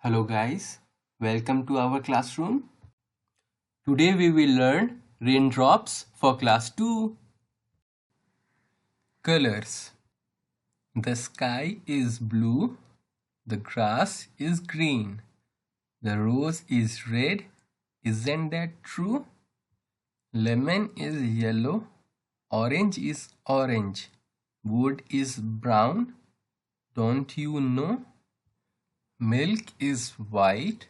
Hello guys, welcome to our classroom. Today we will learn raindrops for class 2. Colors. The sky is blue, the grass is green, the rose is red. Isn't that true? Lemon is yellow, orange is orange, wood is brown. Don't you know? Milk is white,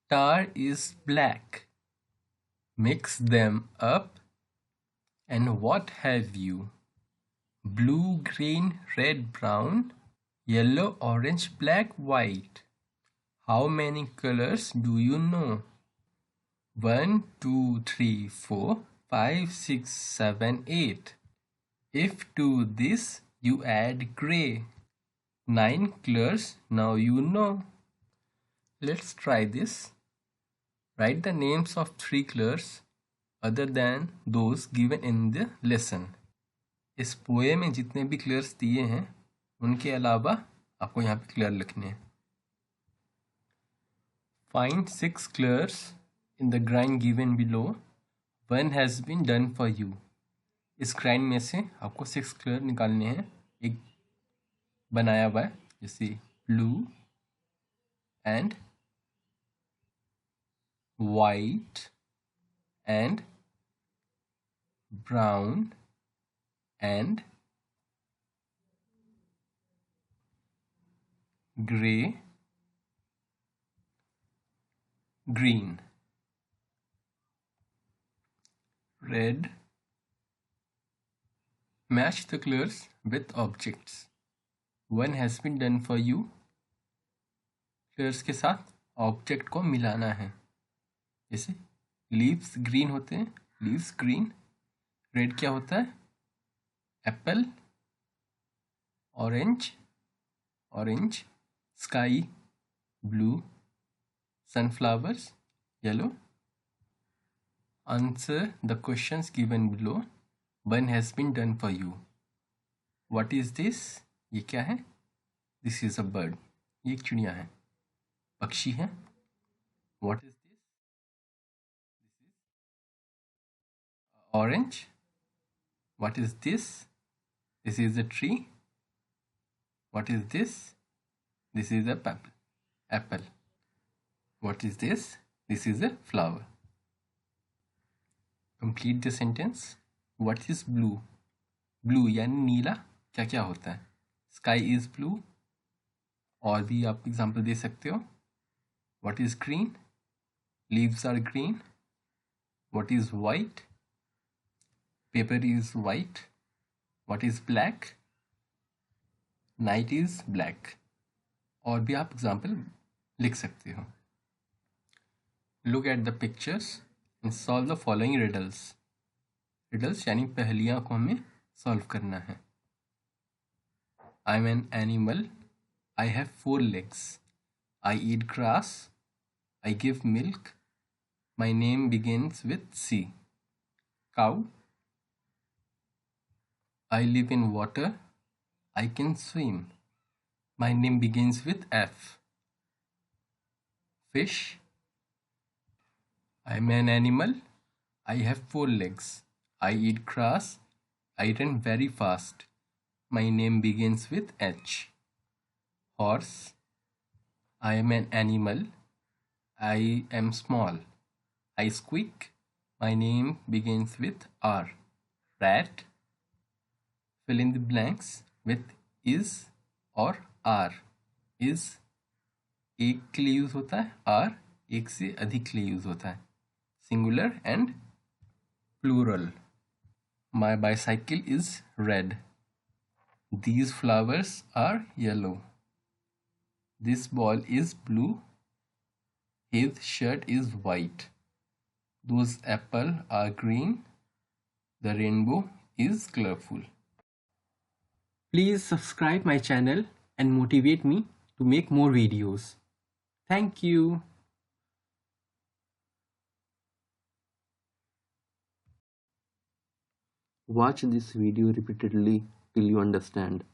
tar is black. Mix them up, and what have you? Blue, green, red, brown, yellow, orange, black, white. How many colors do you know? 1, 2, 3, 4, 5, 6, 7, 8. If to this you add grey, 9 colors now you know. Let's try this. Write the names of 3 colors other than those given in the lesson. इस poem में जितने भी colours दिए हैं उनके अलावा आपको यहाँ पे कलर लिखने हैं. Find 6 colors in the grind given below. One has been done for you. इस ग्राइंड में से आपको 6 कलर निकालने हैं. एक बनाया हुआ है जैसे blue and white and brown and grey, green, red. Match the colors with objects. One has been done for you. Colors के साथ ऑब्जेक्ट को मिलाना है. जैसे लीव्स ग्रीन होते हैं, लीव्स ग्रीन. रेड क्या होता है? Apple. Orange, orange. Sky, blue. Sunflowers, yellow. Answer the questions given below. One has been done for you. What is this? ये क्या है? This is a bird. ये एक चिड़िया है, पक्षी है. What is this? This is orange. What is this? This is a tree. What is this? This is a apple. What is this? This is a flower. Complete the sentence. What is blue? Blue यानी नीला क्या क्या होता है? Sky is blue. और भी आप example दे सकते हो. What is green? Leaves are green. What is white? Paper is white. What is black? Night is black. और भी आप एग्जाम्पल लिख सकते हो. Look at the pictures and solve the following riddles. Riddles यानी पहेलियाँ को हमें solve करना है. I'm an animal. I have 4 legs. I eat grass. I give milk. My name begins with C. Cow. I live in water. I can swim. My name begins with F. Fish. I'm an animal. I have 4 legs. I eat grass. I run very fast. My name begins with H. Horse. I am an animal. I am small. I squeak. My name begins with R. Rat. Fill in the blanks with is or are. Is एक के लिए use होता है, are एक से अधिक के लिए यूज होता है. Singular and plural. My bicycle is red. These flowers are yellow. This ball is blue. His shirt is white. Those apples are green. The rainbow is colorful. Please subscribe my channel and motivate me to make more videos. Thank you. Watch this video repeatedly till you understand.